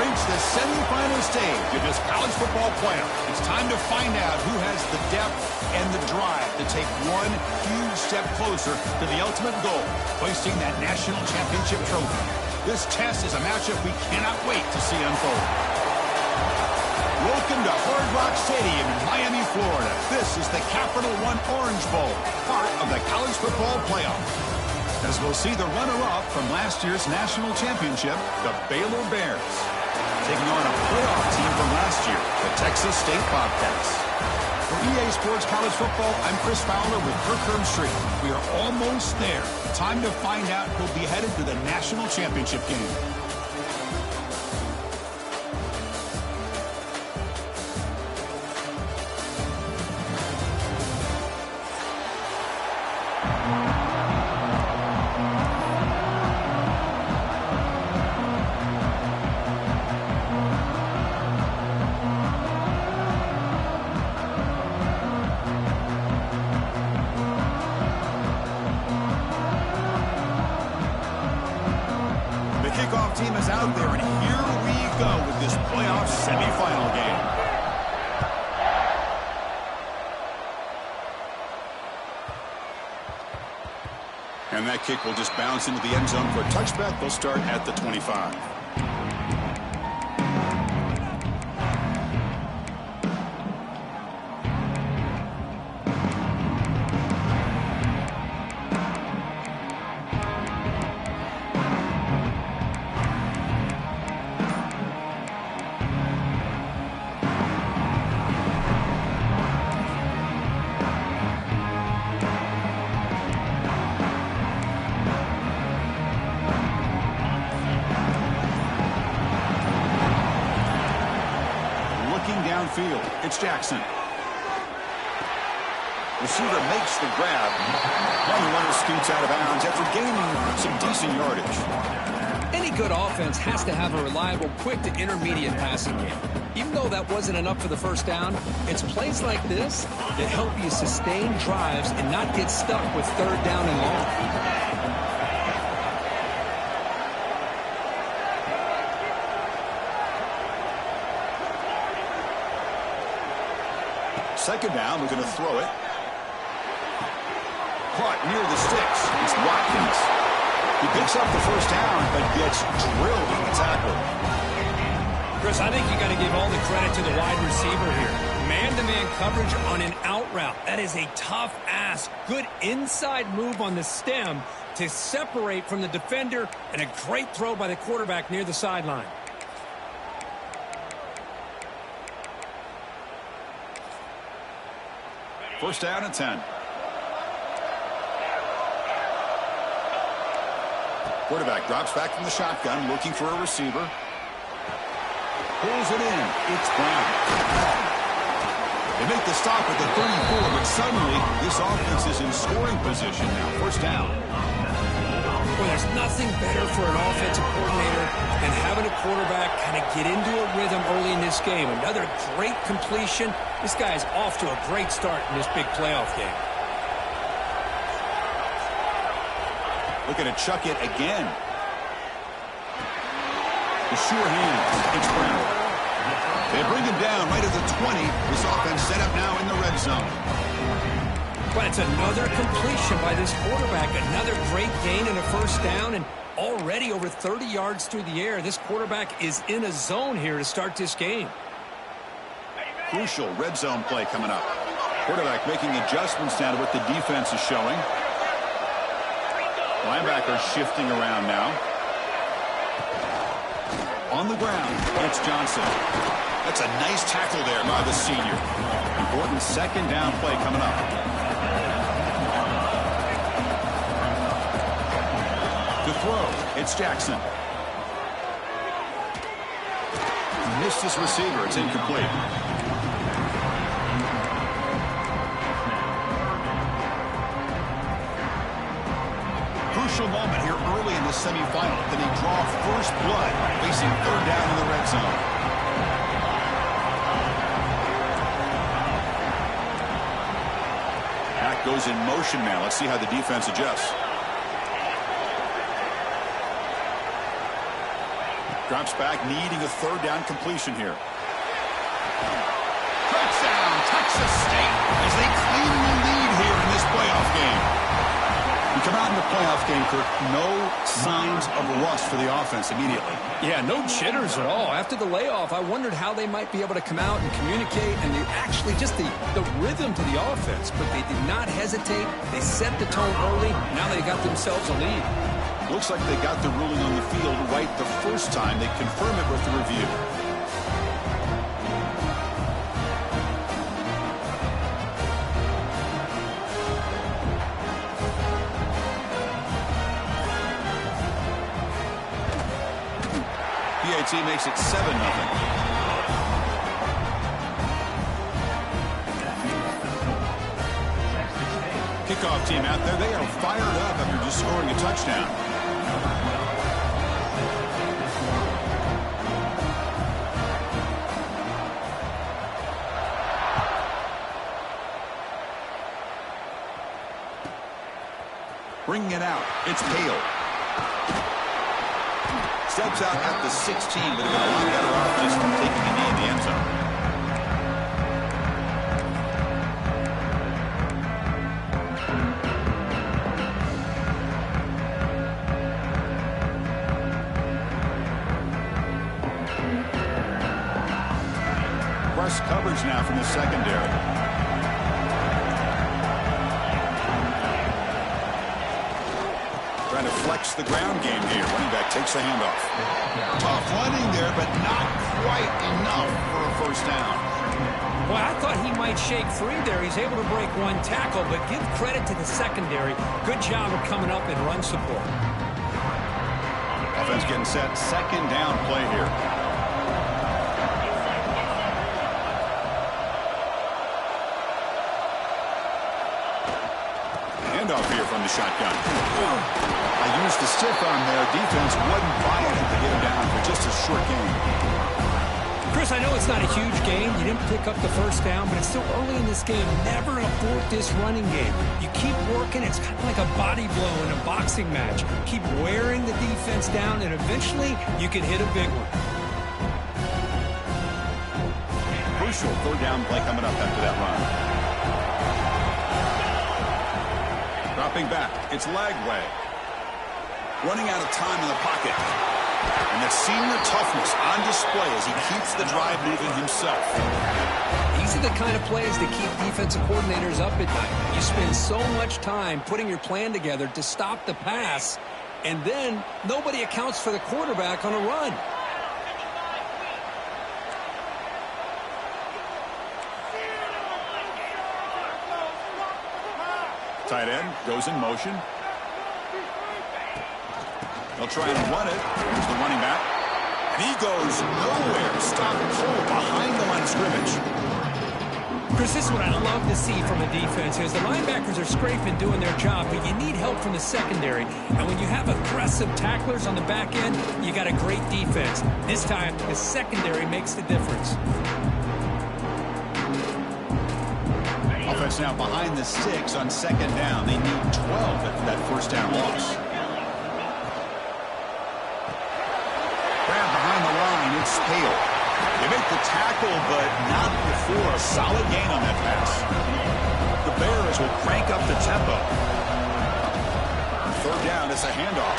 reached the semifinal stage of this college football playoff. It's time to find out who has the depth and the drive to take one huge step closer to the ultimate goal, hoisting that national championship trophy. This test is a matchup we cannot wait to see unfold. Welcome to Hard Rock Stadium in Miami, Florida. This is the Capital One Orange Bowl, part of the college football playoff. As we'll see the runner-up from last year's national championship, the Baylor Bears, taking on a playoff team from last year, the Texas State Bobcats. For EA Sports College Football, I'm Chris Fowler with Kirk Herbstreit. We are almost there. Time to find out who'll be headed to the national championship game. Kickoff team is out there, and here we go with this playoff semifinal game. And that kick will just bounce into the end zone for a touchback. They'll start at the 25. Downfield, it's Jackson. Receiver makes the grab. One runner scoots out of bounds after gaining some decent yardage. Any good offense has to have a reliable, quick to intermediate passing game. Even though that wasn't enough for the first down, it's plays like this that help you sustain drives and not get stuck with third down and long. Second down, we're going to throw it. Caught near the sticks. It's Watkins. He picks up the first down, but gets drilled on the tackle. Chris, I think you got to give all the credit to the wide receiver here. Man-to-man coverage on an out route. That is a tough ask. Good inside move on the stem to separate from the defender, and a great throw by the quarterback near the sideline. First down and 10. Quarterback drops back from the shotgun, looking for a receiver. Pulls it in. It's Brown. They make the stop at the 34, but suddenly this offense is in scoring position now. First down. Well, there's nothing better for an offensive coordinator than having a quarterback kind of get into a rhythm early in this game. Another great completion. This guy is off to a great start in this big playoff game. Looking to chuck it again. The sure hands. It's Brown. They bring him down right at the 20. This offense set up now in the red zone. But it's another completion by this quarterback. Another great gain and a first down, and already over 30 yards through the air. This quarterback is in a zone here to start this game. Crucial red zone play coming up. Quarterback making adjustments now to what the defense is showing. Linebacker shifting around now. On the ground, it's Johnson. That's a nice tackle there by the senior. Important second down play coming up. To throw, it's Jackson. Missed his receiver. It's incomplete. Crucial moment here early in the semifinal. Then he draw first blood, facing third down in the red zone. Pack goes in motion now. Let's see how the defense adjusts. Drops back, needing a third down completion here. Touchdown, Texas State, as they claim the lead here in this playoff game. You come out in the playoff game, Kirk, no signs of rust for the offense immediately. Yeah, no jitters at all. After the layoff, I wondered how they might be able to come out and communicate, and actually just the rhythm to the offense. But they did not hesitate. They set the tone early. Now they got themselves a lead. Looks like they got the ruling on the field right the first time. They confirm it with the review. PAT makes it 7-0. Kickoff team out there. They are fired up after just scoring a touchdown. Bringing it out. It's Hale. Steps out at the 16, but they're going to be better off just taking a knee in the end zone. Press coverage now from the secondary. Trying to flex the ground game here. Running back takes the handoff. Tough running there, but not quite enough for a first down. Well, I thought he might shake free there. He's able to break one tackle, but give credit to the secondary. Good job of coming up and run support. Offense getting set. Second down play here. Handoff here from the shotgun. I used the stiff arm there. Defense wasn't buying it to get him down for just a short game. Chris, I know it's not a huge game. You didn't pick up the first down, but it's still early in this game. Never abort this running game. You keep working. It's kind of like a body blow in a boxing match. Keep wearing the defense down, and eventually you can hit a big one. Crucial third down play coming up after that run. Dropping back. It's Lagway. Running out of time in the pocket. And that senior toughness on display as he keeps the drive moving himself. These are the kind of plays that keep defensive coordinators up at night. You spend so much time putting your plan together to stop the pass, and then nobody accounts for the quarterback on a run. Tight end goes in motion. They'll try and run it. Here's the running back. And he goes nowhere. Stop cold behind the line of scrimmage. Chris, this is what I love to see from a defense is the linebackers are scraping, doing their job, but you need help from the secondary. And when you have aggressive tacklers on the back end, you got a great defense. This time, the secondary makes the difference. Offense now behind the 6 on second down. They need 12 after that first down loss. Grab behind the line. It's Hale. They make the tackle, but not before a solid gain on that pass. The Bears will crank up the tempo. Third down, it's a handoff.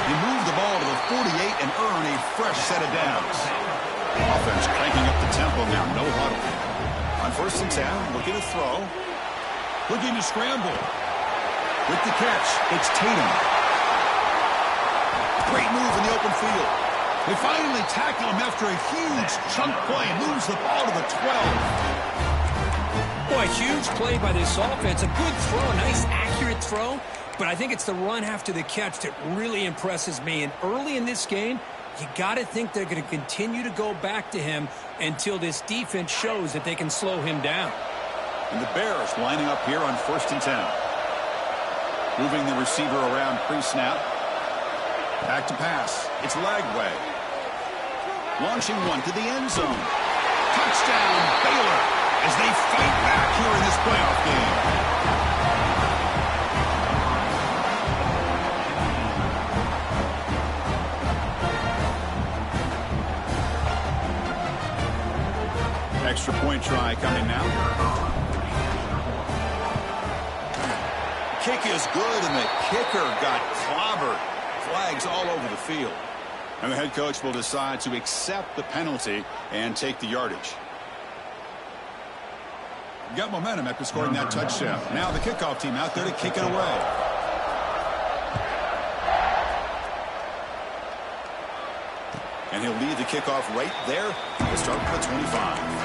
You move the ball to the 48 and earn a fresh set of downs. Offense cranking up the tempo now. No huddle. On first and 10, looking to throw. Looking to scramble. With the catch, it's Tatum. Great move in the open field. They finally tackle him after a huge chunk play. Moves the ball to the 12. Boy, huge play by this offense. A good throw, a nice accurate throw. But I think it's the run after the catch that really impresses me. And early in this game, you got to think they're going to continue to go back to him until this defense shows that they can slow him down. And the Bears lining up here on first and 10. Moving the receiver around pre-snap. Back to pass. It's Lagway. Launching one to the end zone. Touchdown, Baylor, as they fight back here in this playoff game. Extra point try coming now. Kick is good, and the kicker got clobbered. Flags all over the field. And the head coach will decide to accept the penalty and take the yardage. Got momentum after scoring that touchdown. Now the kickoff team out there to kick it away. And he'll lead the kickoff right there to start with the 25.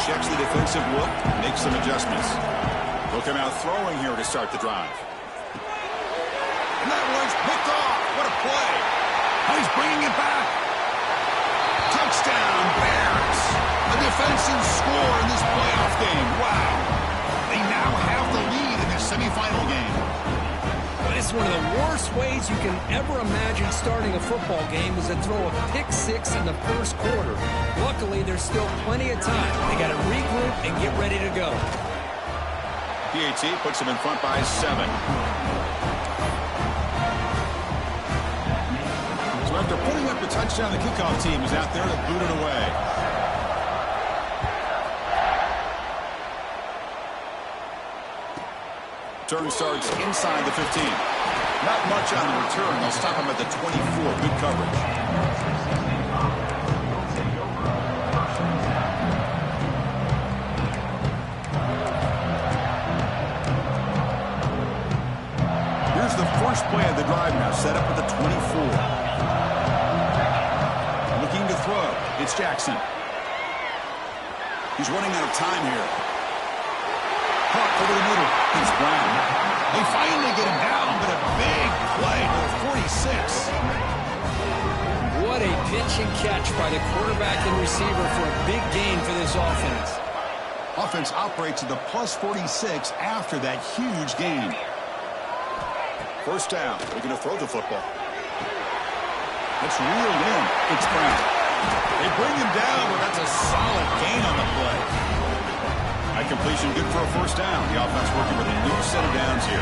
Checks the defensive look, makes some adjustments. They'll come out throwing here to start the drive. And that one's picked off. What a play. Oh, he's bringing it back. Touchdown, Bears. A defensive score in this playoff game. Wow. They now have the lead in this semifinal game. But it's one of the worst ways you can ever imagine starting a football game is to throw a pick six in the first quarter. Luckily, there's still plenty of time. They got to regroup and get ready to go. PAT puts them in front by 7. So after putting up the touchdown, the kickoff team is out there to boot it away. Turn starts inside the 15. Not much on the return. They'll stop him at the 24. Good coverage. Here's the first play of the drive now, set up at the 24. Looking to throw. It's Jackson. He's running out of time here. Caught over the middle. It's Brown. They finally get him down, but a big play to the 46. What a pitch and catch by the quarterback and receiver for a big gain for this offense. Offense operates at the plus 46 after that huge gain. First down. They're going to throw the football. It's reeled in. It's Brown. They bring him down, but that's a solid gain on the play. That completion good for a first down. The offense working with a new set of downs here.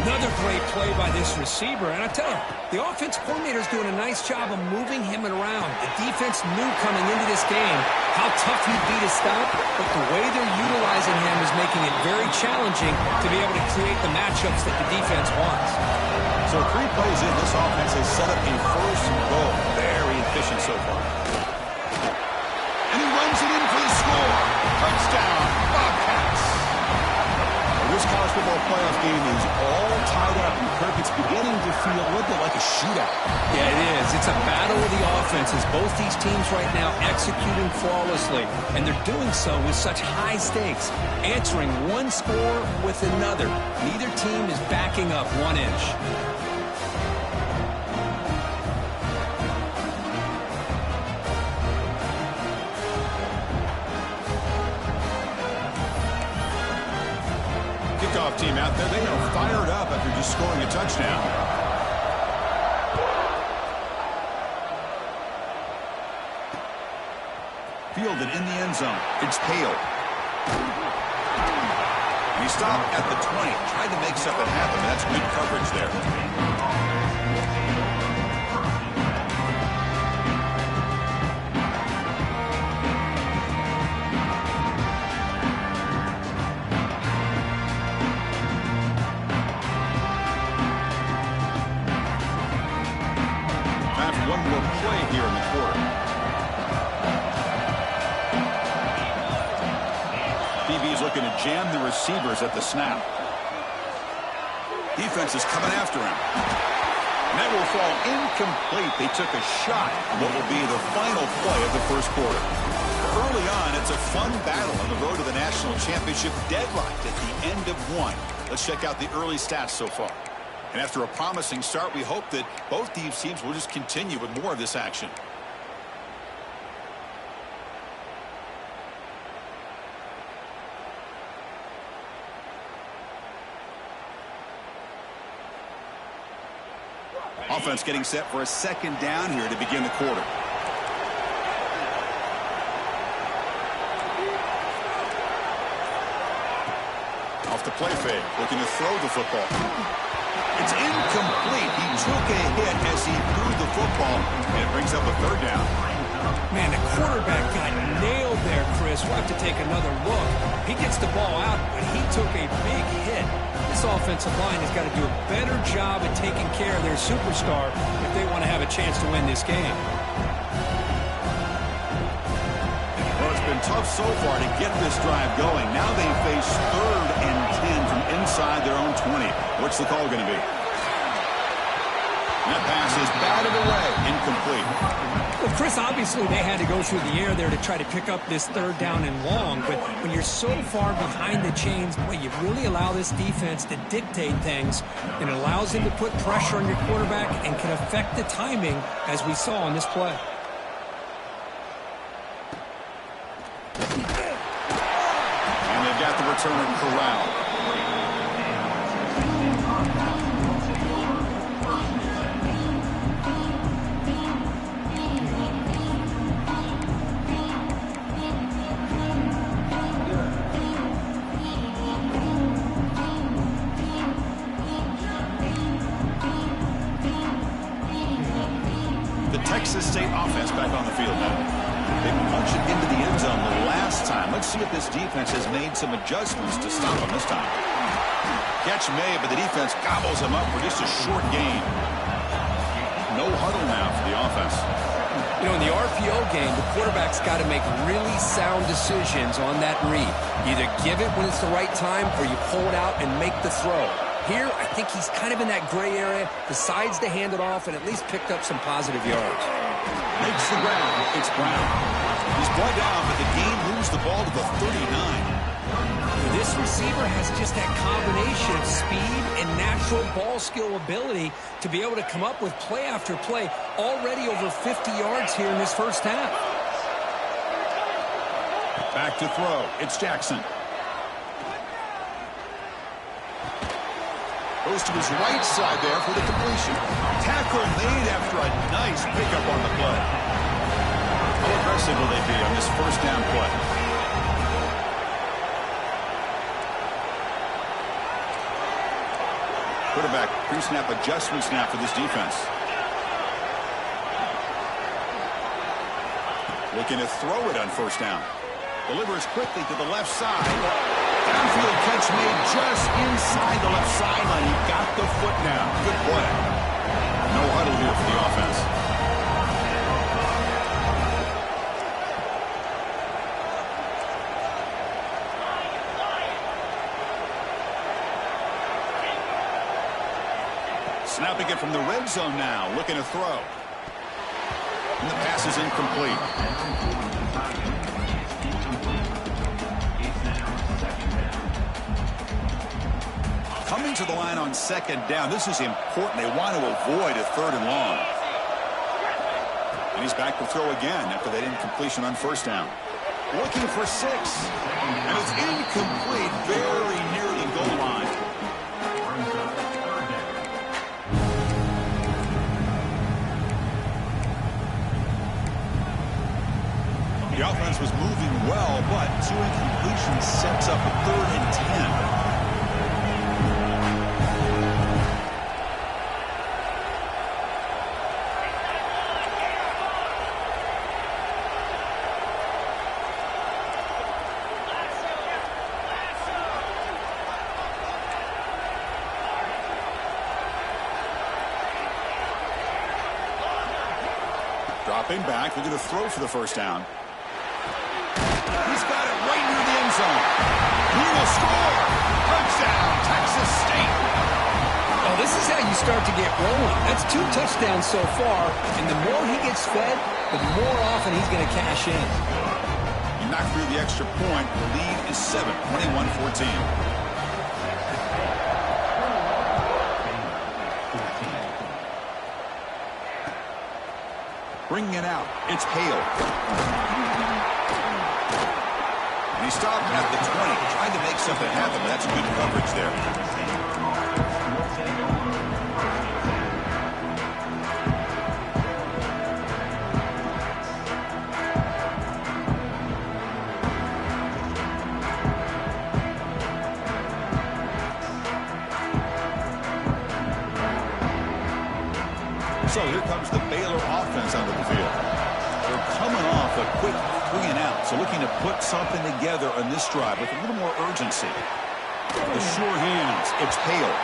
Another great play by this receiver. And I tell you, the offense coordinator's doing a nice job of moving him around. The defense knew coming into this game how tough he'd be to stop, but the way they're utilizing him is making it very challenging to be able to create the matchups that the defense wants. So 3 plays in, this offense has set up a first goal. Very efficient so far. And he runs it in for the score. Touchdown, Bobcats. This college football playoff game is all tied up, and Kirk, it's beginning to feel a little bit like a shootout. Yeah, it is. It's a battle of the offenses. Both these teams right now executing flawlessly, and they're doing so with such high stakes, answering one score with another. Neither team is backing up 1 inch. Kickoff team out there, they are fired up after just scoring a touchdown. Fielded in the end zone. It's Hale. He stopped at the 20, trying to make something happen. That's good coverage there. One more play here in the quarter. DB's looking to jam the receivers at the snap. Defense is coming after him. And that will fall incomplete. They took a shot on what will be the final play of the first quarter. Early on, it's a fun battle on the road to the national championship, deadlocked at the end of 1. Let's check out the early stats so far. And after a promising start, we hope that both these teams will just continue with more of this action. Offense getting set for a second down here to begin the quarter. Off the play fake, looking to throw the football. It's incomplete. He took a hit as he threw the football, and it brings up a third down. Man, the quarterback got nailed there, Chris. We'll have to take another look. He gets the ball out, but he took a big hit. This offensive line has got to do a better job at taking care of their superstar if they want to have a chance to win this game. Well, it's been tough so far to get this drive going. Now they face 3rd and 10 from inside their own 20. What's the call going to be? That pass is batted away, incomplete. Well, Chris, obviously they had to go through the air there to try to pick up this 3rd down and long, but when you're so far behind the chains, boy, you really allow this defense to dictate things, and it allows him to put pressure on your quarterback and can affect the timing, as we saw on this play. And they've got the returner corralled. Texas State offense back on the field now. They punched it into the end zone the last time. Let's see if this defense has made some adjustments to stop them this time. Catch made, but the defense gobbles him up for just a short gain. No huddle now for the offense. You know, in the RPO game, the quarterback's got to make really sound decisions on that read. Either give it when it's the right time or you pull it out and make the throw. Here, I think he's kind of in that gray area, decides to hand it off, and at least picked up some positive yards. Makes the ground. It's Brown. He's brought down, but the game moves the ball to the 39. This receiver has just that combination of speed and natural ball skill ability to be able to come up with play after play, already over 50 yards here in this first half. Back to throw. It's Jackson. Goes to his right side there for the completion. Tackle made after a nice pickup on the play. How aggressive will they be on this first down play? Quarterback pre-snap adjustment snap for this defense. Looking to throw it on first down. Delivers quickly to the left side. Downfield catch made just inside the left sideline. He got the foot down. Good play. No huddle here for the offense. Snapping it from the red zone now. Looking to throw. And the pass is incomplete. Coming to the line on second down. This is important. They want to avoid a 3rd and long. And he's back to throw again after that incompletion on first down. Looking for 6. And it's incomplete, very near the goal line. The offense was moving well, but 2 incompletions sets up a 3rd and 10. Dropping back, looking to throw for the first down. He's got it right near the end zone. He will score. Touchdown, Texas State. Well, this is how you start to get rolling. That's 2 touchdowns so far, and the more he gets fed, the more often he's going to cash in. He knocked through the extra point. The lead is 7, 21-14. Bringing it out. It's Hale. And he stopped at the 20. Tried to make something happen, but that's good coverage there. put something together on this drive with a little more urgency. The sure hands. It's Hale.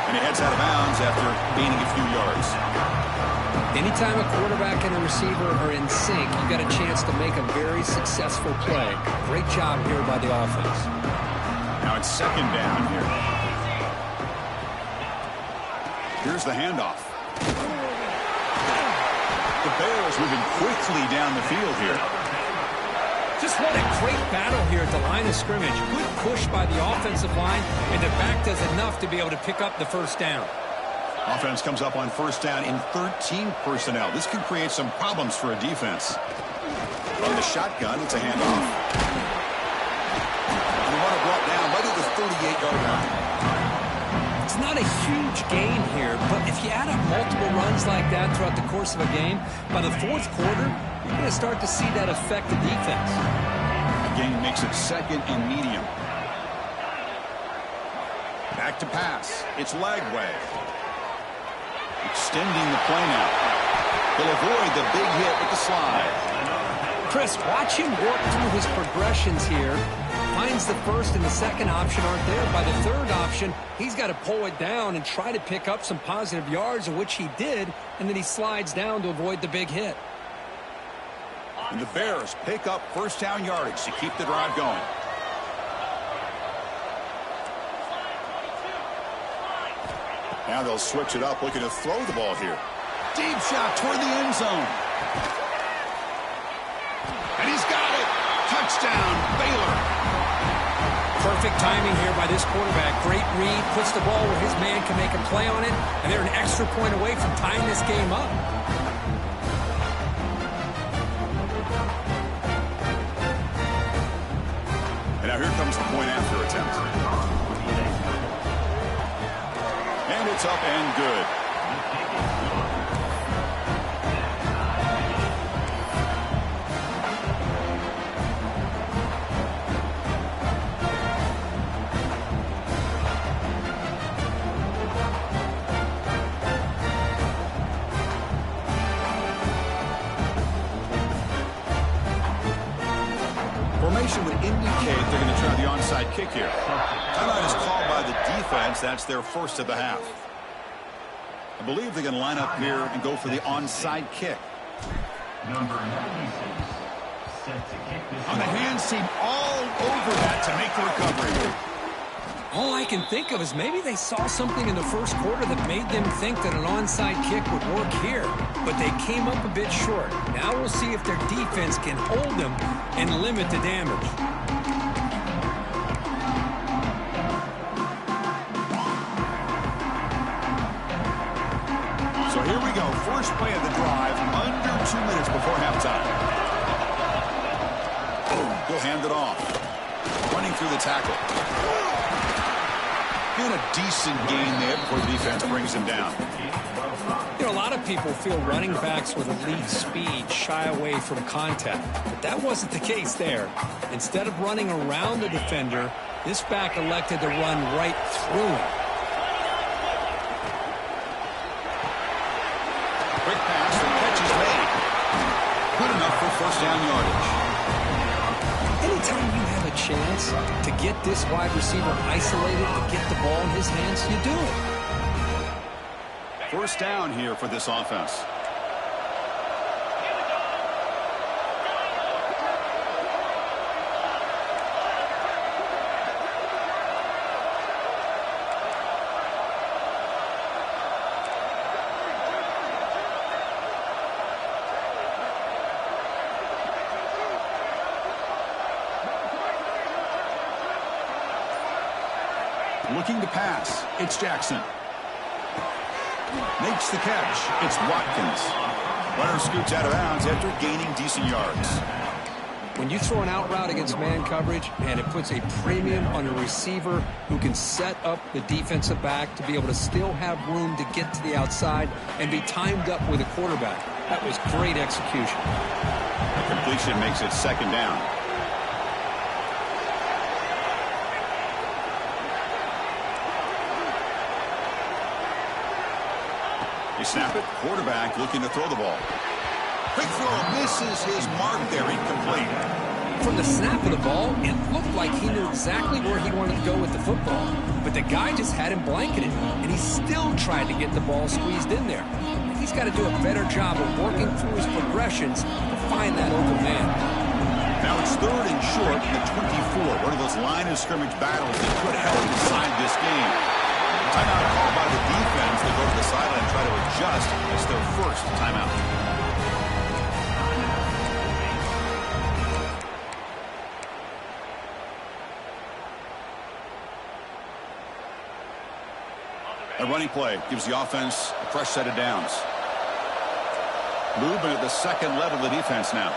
And he heads out of bounds after gaining a few yards. Anytime a quarterback and a receiver are in sync, you got a chance to make a very successful play. Great job here by the offense. Now it's second down here. Here's the handoff. The Bears moving quickly down the field here. Just what a great battle here at the line of scrimmage. Good push by the offensive line, and the back does enough to be able to pick up the first down. Offense comes up on first down in 13 personnel. This can create some problems for a defense. On the shotgun, it's a handoff. And the runner brought down right at the 38-yard line. It's not a huge gain here, but if you add up multiple runs like that throughout the course of a game, by the fourth quarter, you're going to start to see that affect the defense. The gain makes it second and medium. Back to pass. It's Lagway. Extending the play now. He'll avoid the big hit with the slide. Chris, watch him work through his progressions here. Finds the first and the second option aren't there. By the third option, he's got to pull it down and try to pick up some positive yards, of which he did, and then he slides down to avoid the big hit. And the Bears pick up first down yardage to keep the drive going. Now they'll switch it up, looking to throw the ball here. Deep shot toward the end zone. And he's got it. Touchdown, Baylor. Perfect timing here by this quarterback. Great read, puts the ball where his man can make a play on it, and they're an extra point away from tying this game up. And now here comes the point after attempt. And it's up and good. Formation would indicate they're going to try the onside kick here. Timeout is called by the defense. That's their first of the half. I believe they're going to line up here and go for the onside kick. Number 96, set to kick this On the hands team all over that to make the recovery. All I can think of is maybe they saw something in the first quarter that made them think that an onside kick would work here. But they came up a bit short. Now we'll see if their defense can hold them and limit the damage. So here we go. First play of the drive, under 2 minutes before halftime. He'll hand it off. Running through the tackle. And a decent gain there before the defense brings him down. You know, a lot of people feel running backs with elite speed shy away from contact. But that wasn't the case there. Instead of running around the defender, this back elected to run right through him. Quick pass, the catch is made. Good enough for first down yardage. Anytime you have a chance to get this wide receiver isolated, to get the ball in his hands, you do it. First down here for this offense. Looking to pass. It's Jackson. Makes the catch. It's Watkins. Runner scoots out of bounds after gaining decent yards. When you throw an out route against man coverage and it puts a premium on a receiver who can set up the defensive back to be able to still have room to get to the outside and be timed up with a quarterback, that was great execution. The completion makes it second down. They snap it. Quarterback looking to throw the ball. Quick throw. Misses his mark there. Incomplete. From the snap of the ball, it looked like he knew exactly where he wanted to go with the football. But the guy just had him blanketed, and he still tried to get the ball squeezed in there. He's got to do a better job of working through his progressions to find that open man. Now it's 3rd and short in the 24. One of those line of scrimmage battles that could help decide this game. Timeout called by the defense. They go to the sideline and try to adjust. It's their first timeout. A running play gives the offense a fresh set of downs. Movement at the second level of the defense now.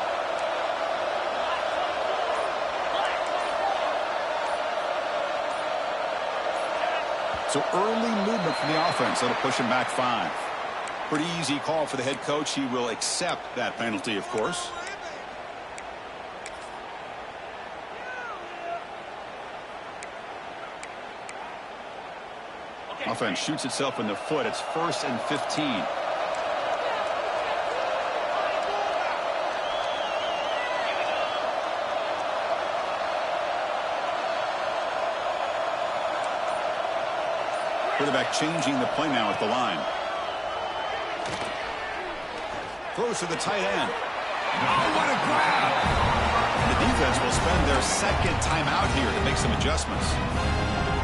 So early movement from the offense. That'll push him back 5. Pretty easy call for the head coach. He will accept that penalty, of course. Offense shoots itself in the foot. It's 1st and 15. Quarterback changing the play now at the line. Throws to the tight end. Oh, what a grab! And the defense will spend their second timeout here to make some adjustments.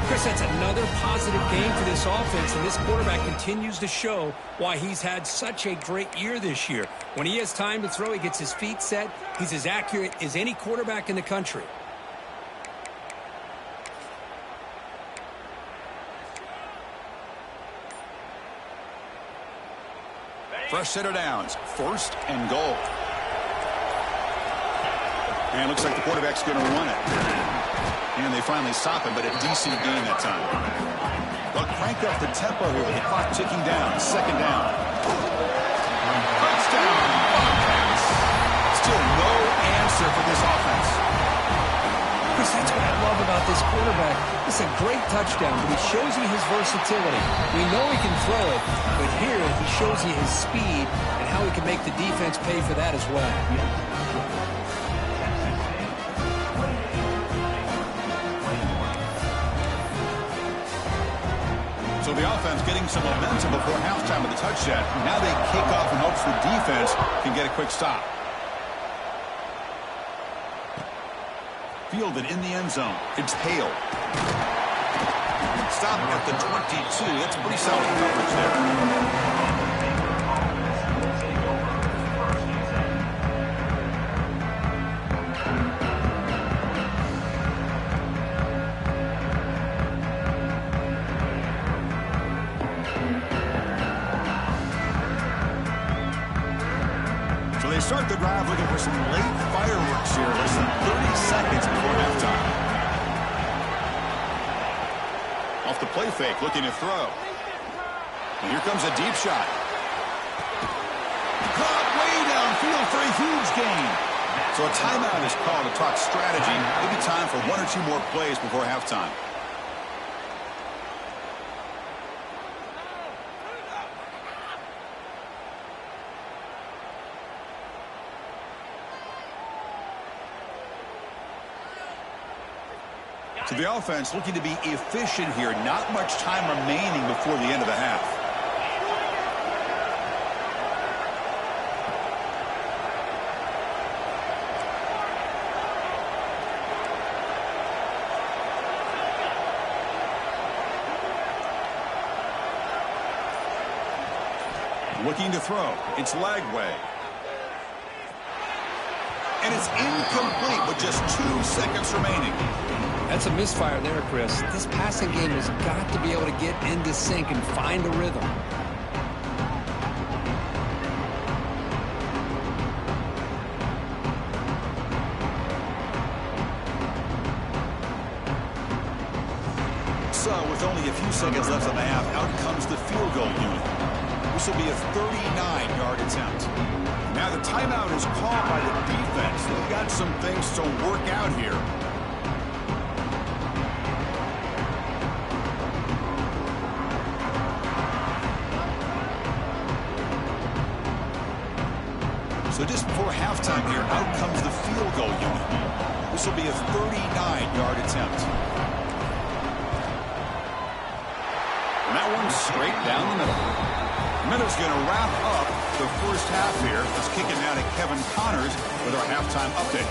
Chris, that's another positive game for this offense, and this quarterback continues to show why he's had such a great year this year. When he has time to throw, he gets his feet set. He's as accurate as any quarterback in the country. Fresh set of downs. 1st and goal. And it looks like the quarterback's going to run it. And they finally stop him, but a decent gain that time. They'll crank up the tempo here with the clock ticking down. 2nd down. Touchdown. Bobcats. Still no answer for this offense. Chris, that's what I love about this quarterback. It's a great touchdown, but he shows you his versatility. We know he can throw it, but here he shows you his speed and how he can make the defense pay for that as well. So the offense getting some momentum before halftime with the touchdown. Now they kick off in hopes the defense can get a quick stop. Fielded in the end zone. It's Hale. Stop at the 22. That's pretty solid coverage there. They start the drive looking for some late fireworks here. Less than 30 seconds before halftime. Off the play fake, looking to throw. And here comes a deep shot. Caught way downfield for a huge gain. So a timeout is called to talk strategy. Maybe time for 1 or 2 more plays before halftime. So the offense looking to be efficient here. Not much time remaining before the end of the half. Looking to throw. It's Lagway. And it's incomplete with just 2 seconds remaining. That's a misfire there, Chris. This passing game has got to be able to get into sync and find a rhythm. So, with only a few seconds left on the half, out comes the field goal unit. This will be a 39-yard attempt. Now the timeout is called by the defense. They've got some things to work out here. So just before halftime here, out comes the field goal unit. This will be a 39-yard attempt. And that one's straight down the middle. Miller's going to wrap up the first half here. Let's kick it now to Kevin Connors with our halftime update.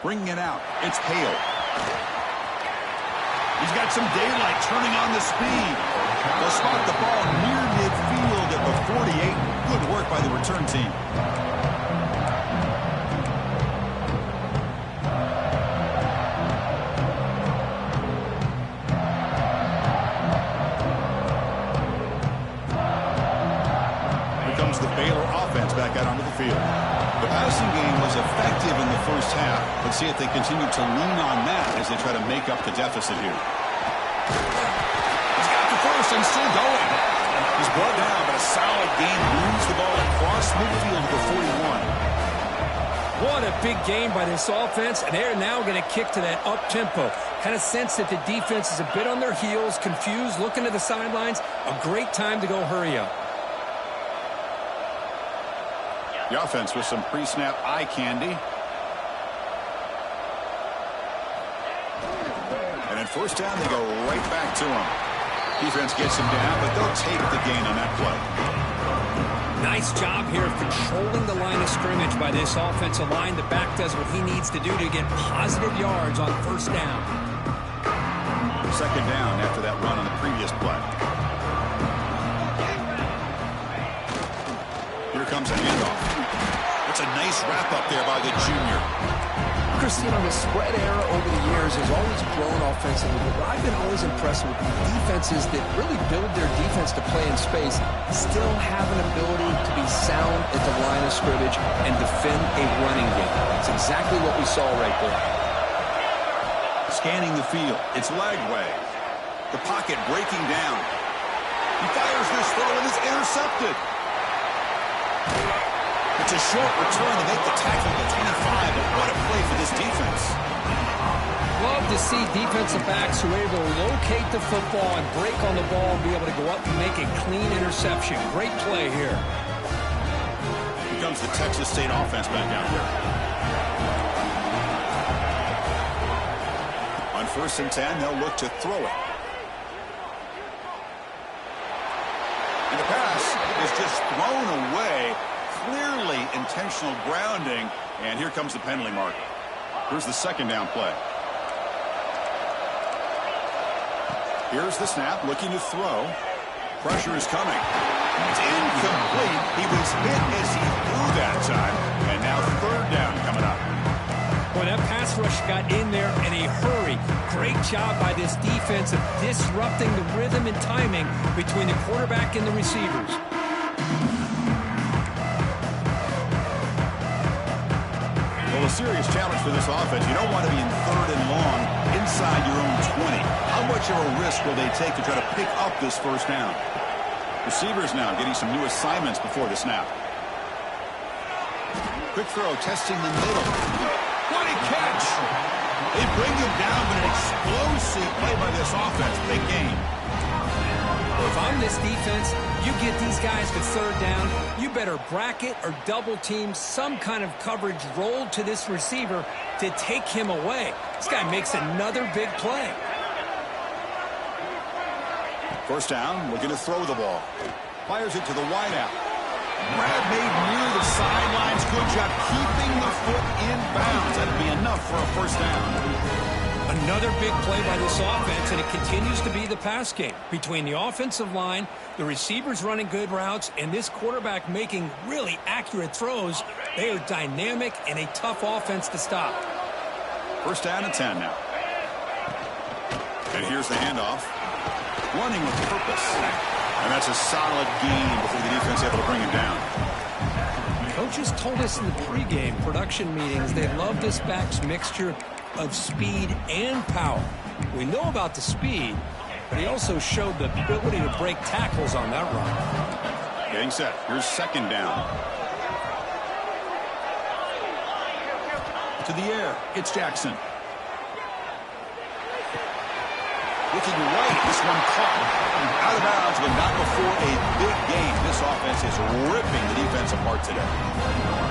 Bringing it out, it's Hale. He's got some daylight turning on the speed. They'll spot the ball near midfield at the 48. Good work by the return team. Here comes the Baylor offense back out onto the field. The passing game was effective in the first half. Let's see if they continue to lean on that as they try to make up the deficit here. He's got the first and still going. He's brought down, but a solid game. Moves the ball across midfield to the 41. What a big game by this offense, and they're now going to kick to that up-tempo. Kind of sense that the defense is a bit on their heels, confused, looking to the sidelines. A great time to go hurry up. The offense with some pre-snap eye candy. And at first down, they go right back to him. Defense gets him down, but they'll take the gain on that play. Nice job here of controlling the line of scrimmage by this offensive line. The back does what he needs to do to get positive yards on first down. Second down after that run on the previous play. Here comes a handoff. That's a nice wrap-up there by the junior. Christine, the spread era over the years has always grown offensively, but what I've been always impressed with defenses that really build their defense to play in space still have an ability to be sound at the line of scrimmage and defend a running game. That's exactly what we saw right there. Scanning the field. It's Lagway. The pocket breaking down. He fires this throw and it's intercepted. It's a short return to make the tackle at 25, but what a play for this defense. Love to see defensive backs who are able to locate the football and break on the ball and be able to go up and make a clean interception. Great play here. Here comes the Texas State offense back out here. On 1st and 10, they'll look to throw it. And the pass is just thrown away. Clearly intentional grounding, and here comes the penalty mark. Here's the second down play. Here's the snap, looking to throw. Pressure is coming. It's incomplete. He was hit as he threw that time, and now third down coming up. Boy, that pass rush got in there in a hurry. Great job by this defense of disrupting the rhythm and timing between the quarterback and the receivers. Well, a serious challenge for this offense. You don't want to be in third and long inside your own 20. How much of a risk will they take to try to pick up this first down? Receivers now getting some new assignments before the snap. Quick throw, testing the middle. What a catch! They bring him down, but an explosive play by this offense. Big game. If I'm this defense, you get these guys to third down, you better bracket or double team some kind of coverage rolled to this receiver to take him away. This guy makes another big play. First down, looking to throw the ball. Fires it to the wideout. Grab made near the sidelines. Good job keeping the foot in bounds. That'll be enough for a first down. Another big play by this offense, and it continues to be the pass game. Between the offensive line, the receivers running good routes, and this quarterback making really accurate throws, they are dynamic and a tough offense to stop. First down and 10 now. And here's the handoff. Running with purpose. And that's a solid gain before the defense able to bring him down. Coaches told us in the pregame production meetings they love this back's mixture of speed and power. We know about the speed, but he also showed the ability to break tackles on that run. Getting set. Here's second down. To the air. It's Jackson. Looking right. This one caught. Out of bounds, but not before a big game. This offense is ripping the defense apart today.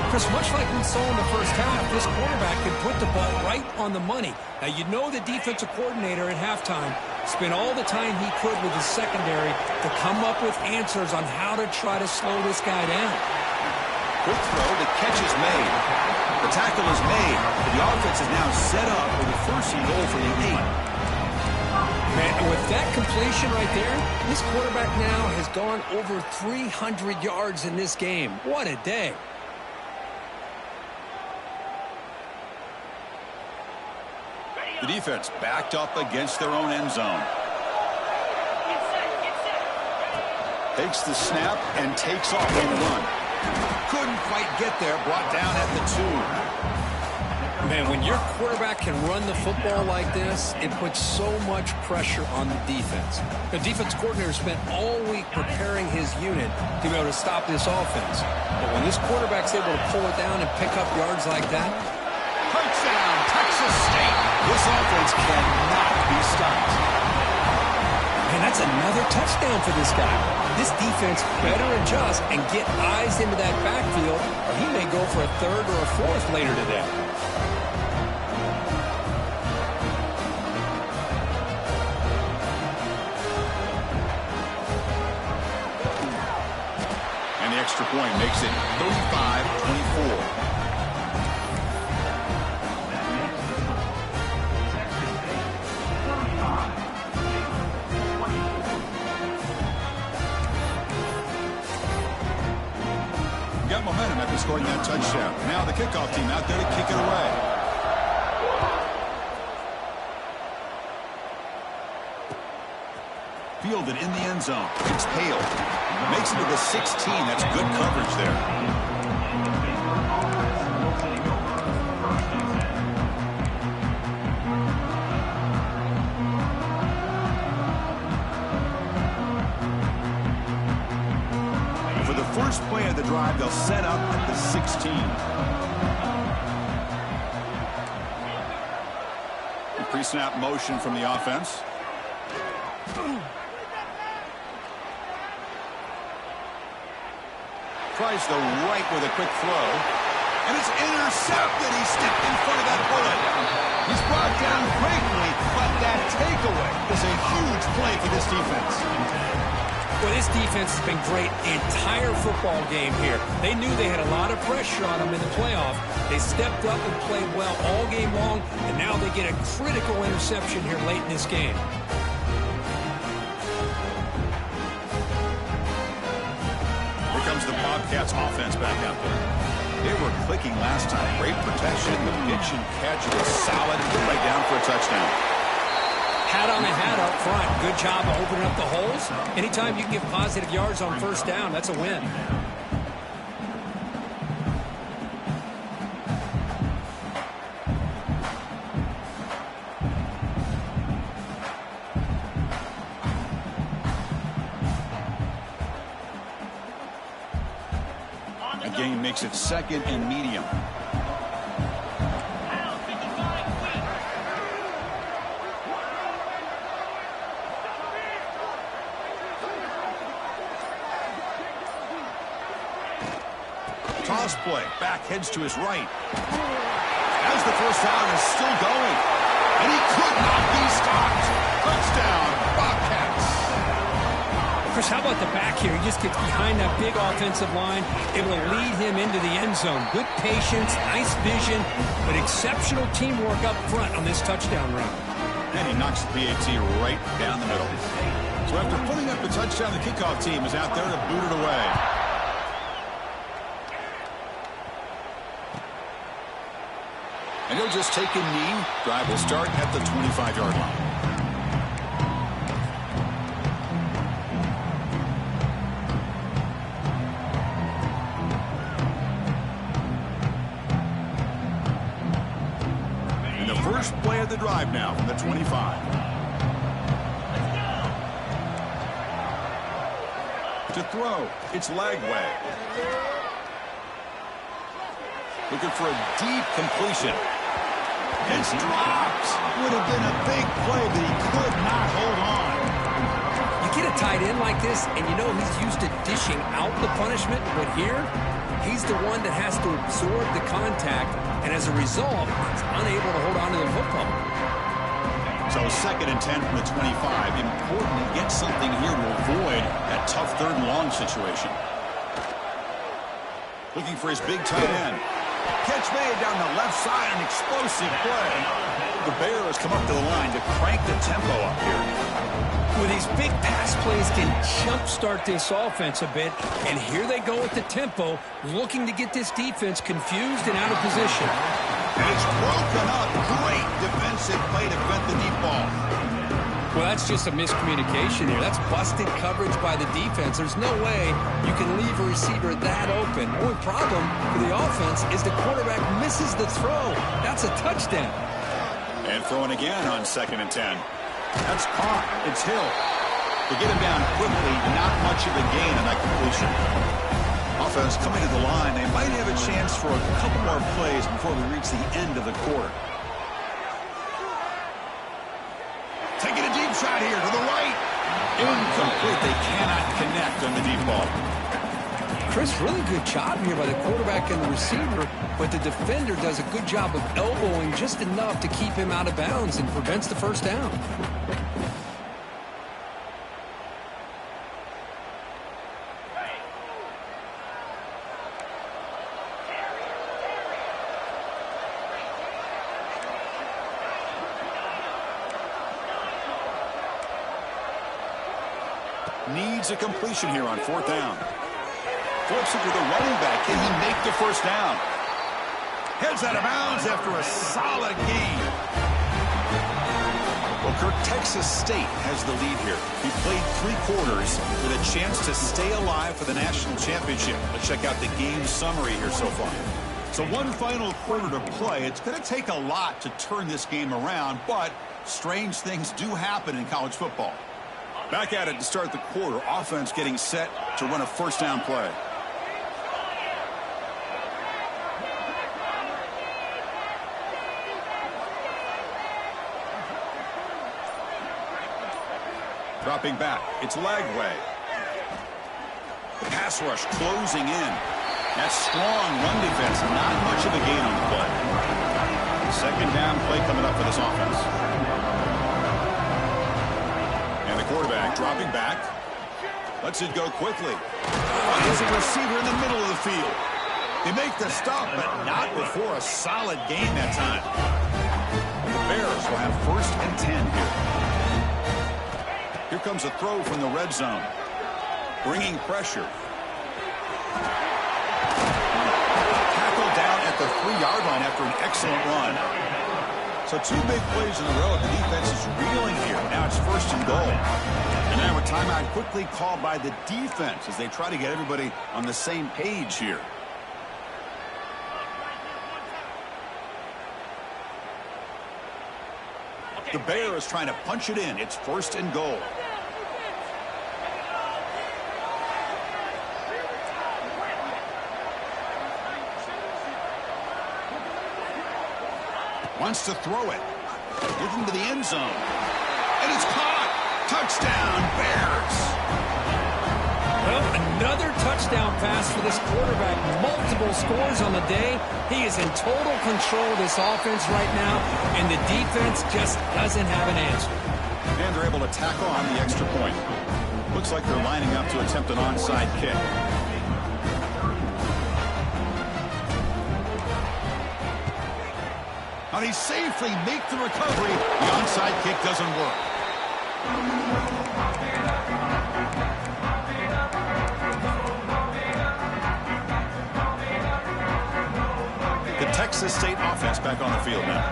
Chris, much like we saw in the first half, this quarterback can put the ball right on the money. Now, you know the defensive coordinator at halftime spent all the time he could with his secondary to come up with answers on how to try to slow this guy down. Quick throw, the catch is made. The tackle is made. The offense is now set up with a first and goal for the 8. Man, with that completion right there, this quarterback now has gone over 300 yards in this game. What a day. The defense backed up against their own end zone. Takes the snap and takes off on the run. Couldn't quite get there, brought down at the 2. Man, when your quarterback can run the football like this, it puts so much pressure on the defense. The defense coordinator spent all week preparing his unit to be able to stop this offense. But when this quarterback's able to pull it down and pick up yards like that, touchdown, Texas State. This offense cannot be stopped. Man, that's another touchdown for this guy. This defense better adjust and get eyes into that backfield, or he may go for a third or a fourth later today. And the extra point makes it 35-24. Got momentum after scoring that touchdown. Now the kickoff team out there to kick it away. Fielded in the end zone. It's Hale. Makes it to the 16. That's good coverage there. First play of the drive, they'll set up at the 16. Pre-snap motion from the offense. Tries the right with a quick throw. And it's intercepted. He stepped in front of that bullet. He's brought down greatly, but that takeaway is a huge play for this defense. Well, this defense has been great the entire football game here. They knew they had a lot of pressure on them in the playoff. They stepped up and played well all game long, and now they get a critical interception here late in this game. Here comes the Bobcats offense back out there. They were clicking last time. Great protection. The pitch and catch was solid. Right down for a touchdown. Hat on the hat up front. Good job of opening up the holes. Anytime you can get positive yards on first down, that's a win. The game makes it second and medium. Toss play. Back heads to his right. As the first down is still going. And he could not be stopped. Touchdown, Bobcats. Chris, how about the back here? He just gets behind that big offensive line, able to lead him into the end zone. Good patience, nice vision, but exceptional teamwork up front on this touchdown run. And he knocks the PAT right down the middle. So after putting up the touchdown, the kickoff team is out there to boot it away. And he'll just take a knee. Drive will start at the 25-yard line. First play of the drive now from the 25. To throw, it's Lagway. Looking for a deep completion. It's dropped. Would have been a big play, but he could not hold on. You get a tight end like this, and you know he's used to dishing out the punishment, but here, he's the one that has to absorb the contact, and as a result, he's unable to hold on to the football. So 2nd and 10 from the 25. Important to get something here to avoid that tough 3rd and long situation. Looking for his big tight end. Catch made down the left side, an explosive play. The Bears come up to the line to crank the tempo up here. With these big pass plays can jumpstart this offense a bit, and here they go with the tempo, looking to get this defense confused and out of position. And it's broken up. Great defensive play to prevent the deep ball. Well, that's just a miscommunication here. That's busted coverage by the defense. There's no way you can leave a receiver that open. The only problem for the offense is the quarterback misses the throw. That's a touchdown. And throwing again on 2nd and 10. That's caught. It's Hill. To get him down quickly, not much of a gain on that completion. Offense coming to the line. They might have a chance for a couple more plays before we reach the end of the quarter. Taking a deep shot here to the right. Incomplete. They cannot connect on the deep ball. Chris, really good job here by the quarterback and the receiver, but the defender does a good job of elbowing just enough to keep him out of bounds and prevents the first down. Needs a completion here on 4th down. Flips it to the running back. Can he make the first down? Heads out of bounds after a solid gain. Well, Kirk, Texas State has the lead here. He played 3 quarters with a chance to stay alive for the national championship. Let's check out the game summary here so far. So one final quarter to play. It's going to take a lot to turn this game around, but strange things do happen in college football. Back at it to start the quarter. Offense getting set to run a first down play. Dropping back. It's Lagway. The pass rush closing in. That strong run defense. Not much of a gain on the play. 2nd down play coming up for this offense. Quarterback dropping back. Lets it go quickly. Finds a receiver in the middle of the field. They make the stop, but not before a solid gain that time. And the Bears will have 1st and 10 here. Here comes a throw from the red zone. Bringing pressure. Tackled down at the 3-yard line after an excellent run. So 2 big plays in a row. The defense is reeling here. Now it's 1st and goal. And now a timeout quickly called by the defense as they try to get everybody on the same page here. The Bears trying to punch it in. It's 1st and goal. Wants to throw it. Looking to the end zone. And it's caught. Touchdown, Bears. Well, another touchdown pass for this quarterback. Multiple scores on the day. He is in total control of this offense right now, and the defense just doesn't have an answer. And they're able to tack on the extra point. Looks like they're lining up to attempt an onside kick. Now they safely make the recovery. The onside kick doesn't work. The Texas State offense back on the field now.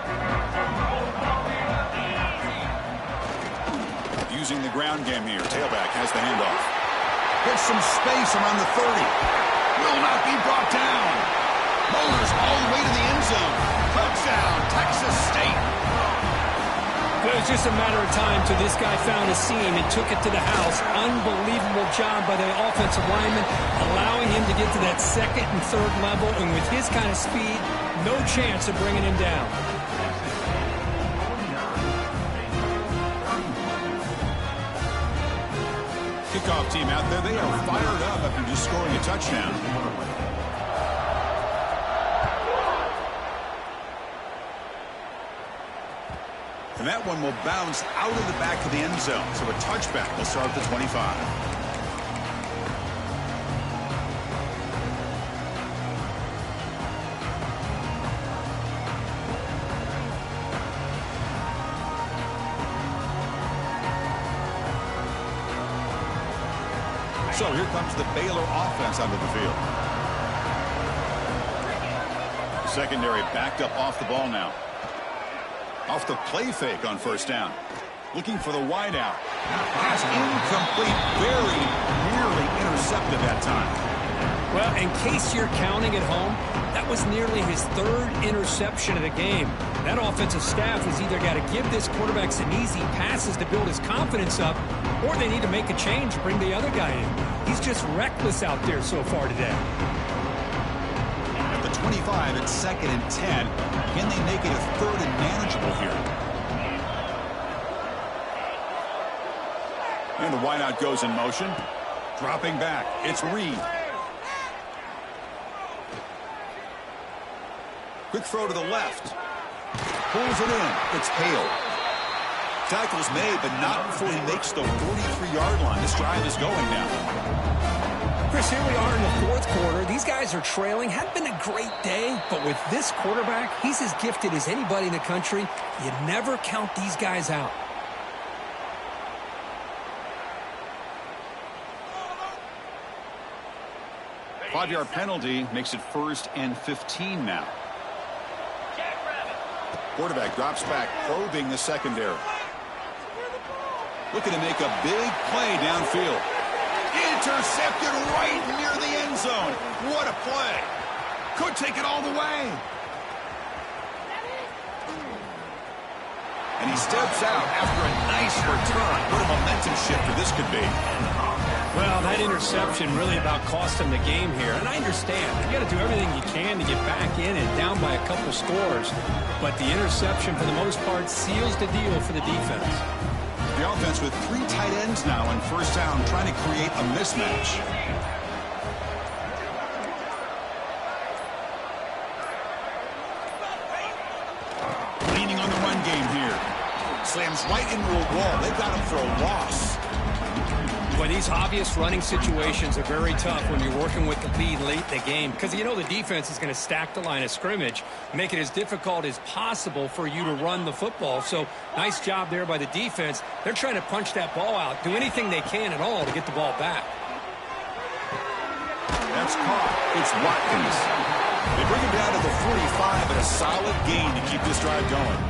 Using the ground game here. Tailback has the handoff. Gets some space around the 30. Will not be brought down. Motors all the way to the end zone. Touchdown, Texas State. Well, it was just a matter of time till this guy found a seam and took it to the house. Unbelievable job by the offensive lineman, allowing him to get to that second and third level. And with his kind of speed, no chance of bringing him down. Kickoff team out there, they are fired up after just scoring a touchdown. And that one will bounce out of the back of the end zone. So a touchback will start at the 25. So here comes the Baylor offense onto the field. Secondary backed up off the ball now. Off the play fake on first down. Looking for the wide out. Pass incomplete. Very nearly intercepted that time. Well, in case you're counting at home, that was nearly his third interception of the game. That offensive staff has either got to give this quarterback some easy passes to build his confidence up, or they need to make a change and bring the other guy in. He's just reckless out there so far today. At the 25, it's 2nd and 10. Can they make it a 3rd and manageable here? And the wideout goes in motion. Dropping back. It's Reed. Quick throw to the left. Pulls it in. It's Hale. Tackle's made, but not before he makes the 43-yard line. This drive is going now. Chris, here we are in the fourth quarter. These guys are trailing. Hadn't been a great day, but with this quarterback, he's as gifted as anybody in the country. You never count these guys out. Five-yard penalty makes it 1st and 15 now. Quarterback drops back, probing the secondary. Looking to make a big play downfield. Intercepted right near the end zone. What a play. Could take it all the way. And he steps out after a nice return. What a momentum shifter this could be. Well, that interception really about cost him the game here. And I understand. You got to do everything you can to get back in and down by a couple scores. But the interception, for the most part, seals the deal for the defense. The offense with 3 tight ends now on first down, trying to create a mismatch. Leaning on the run game here. Slams right into a wall. They've got him for a loss. Well, these obvious running situations are very tough when you're working with the lead late in the game, because you know the defense is going to stack the line of scrimmage, make it as difficult as possible for you to run the football. So nice job there by the defense. They're trying to punch that ball out, do anything they can at all to get the ball back. That's caught. It's Watkins. They bring him down to the 45, and a solid gain to keep this drive going.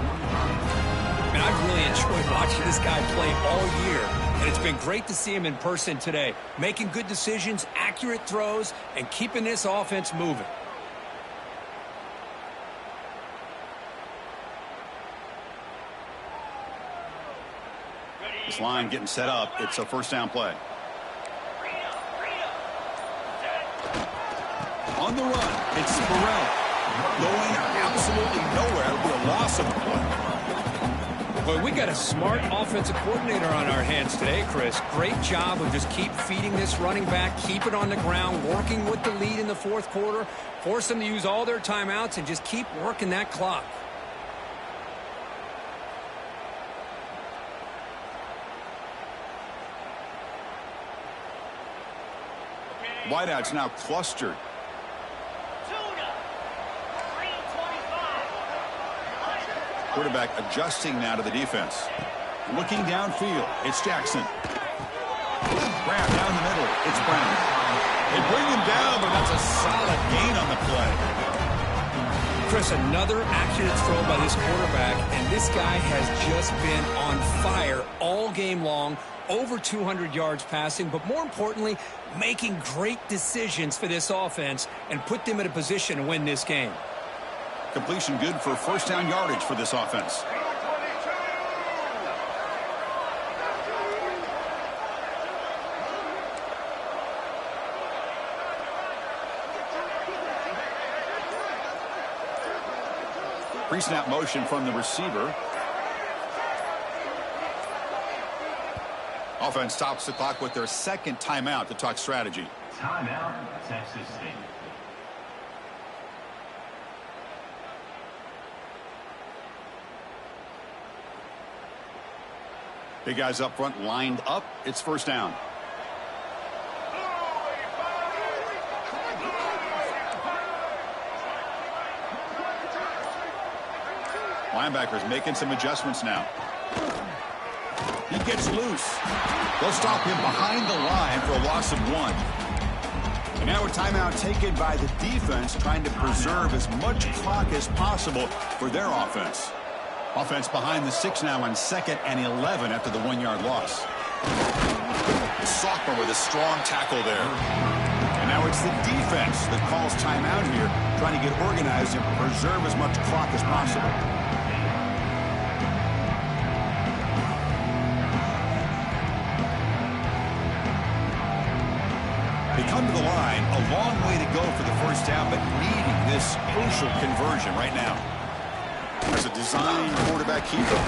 And I've really enjoyed watching this guy play all year. And it's been great to see him in person today, making good decisions, accurate throws, and keeping this offense moving. This line getting set up. It's a first down play. On the run, it's Burrell. Going absolutely nowhere. It'll be a loss of the play. Boy, we got a smart offensive coordinator on our hands today, Chris. Great job of just keep feeding this running back, keep it on the ground, working with the lead in the fourth quarter, force them to use all their timeouts, and just keep working that clock. Wideouts now clustered. Quarterback adjusting now to the defense. Looking downfield. It's Jackson. Grab down the middle. It's Brown. They bring him down, but that's a solid gain on the play. Chris, another accurate throw by this quarterback, and this guy has just been on fire all game long. Over 200 yards passing, but more importantly, making great decisions for this offense and put them in a position to win this game. Completion good for first down yardage for this offense. Pre-snap motion from the receiver. Offense stops the clock with their second timeout to talk strategy. Timeout, Texas State. Big guys up front lined up. It's first down. Linebackers making some adjustments now. He gets loose. They'll stop him behind the line for a loss of 1. And now a timeout taken by the defense, trying to preserve as much clock as possible for their offense. Offense behind the 6 now on 2nd and 11 after the 1-yard loss. Sophomore with a strong tackle there. And now it's the defense that calls timeout here, trying to get organized and preserve as much clock as possible. They come to the line, a long way to go for the first down, but needing this crucial conversion right now. There's a design quarterback keeper.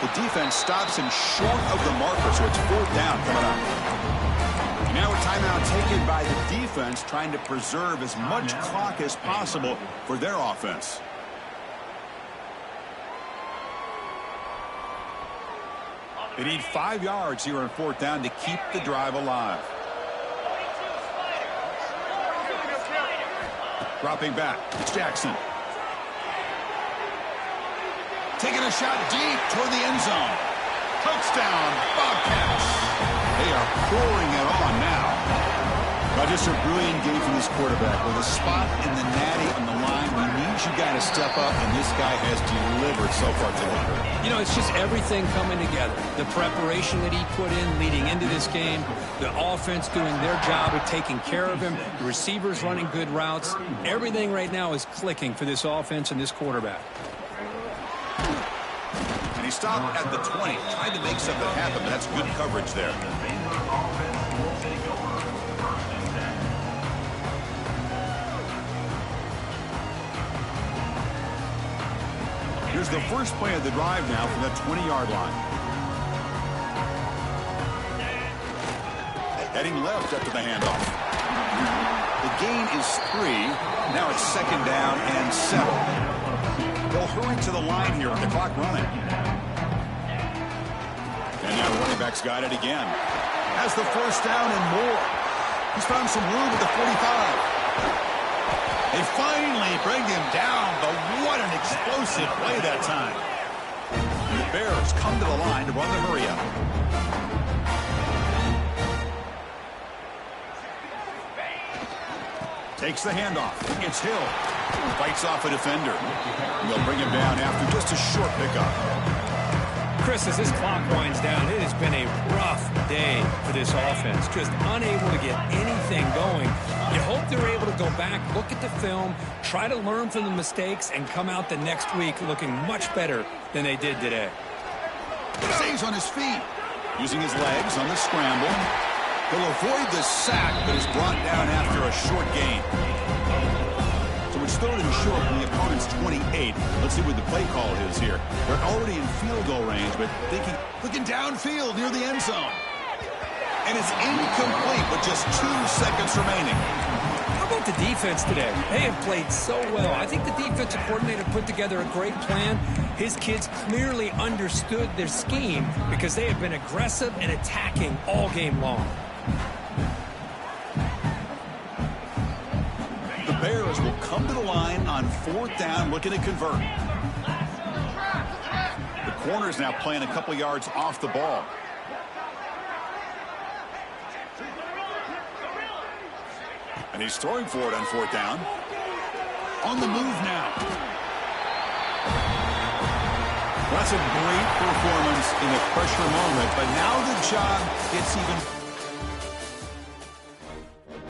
The defense stops him short of the marker, so it's 4th down coming up. And now a timeout taken by the defense, trying to preserve as much clock as possible for their offense. They need 5 yards here on 4th down to keep the drive alive. Dropping back, it's Jackson. Taking a shot deep toward the end zone. Touchdown, Bobcats. They are pouring it on now. Just a brilliant game from this quarterback. With a spot in the natty on the line, we need you guys to step up, and this guy has delivered so far today. You know, it's just everything coming together. The preparation that he put in leading into this game, the offense doing their job of taking care of him, the receivers running good routes. Everything right now is clicking for this offense and this quarterback. And he stopped at the 20, trying to make something happen, but that's good coverage there. Here's the first play of the drive now from the 20-yard line. Heading left after the handoff. The gain is 3. Now it's 2nd down and 7. They'll hurry to the line here with the clock running. And now the running back's got it again. Has the first down and more. He's found some room at the 45. They finally bring him down, but what an explosive play that time. And the Bears come to the line to run the hurry-up. Takes the handoff. It's Hill. Fights off a defender. And they'll bring him down after just a short pickup. Chris, as this clock winds down, it has been a rough day for this offense. Just unable to get anything going. You hope they're able to go back, look at the film, try to learn from the mistakes, and come out the next week looking much better than they did today. Stays on his feet, using his legs on the scramble. He'll avoid the sack, but is brought down after a short gain. So it's 3rd and short from the opponent's 28. Let's see what the play call is here. They're already in field goal range, but looking downfield near the end zone. And it's incomplete with just 2 seconds remaining. How about the defense today? They have played so well. I think the defensive coordinator put together a great plan. His kids clearly understood their scheme because they have been aggressive and attacking all game long. The Bears will come to the line on 4th down, looking to convert. The corner's now playing a couple yards off the ball. And he's throwing for it on 4th down. On the move now. That's a great performance in a pressure moment, but now the job gets even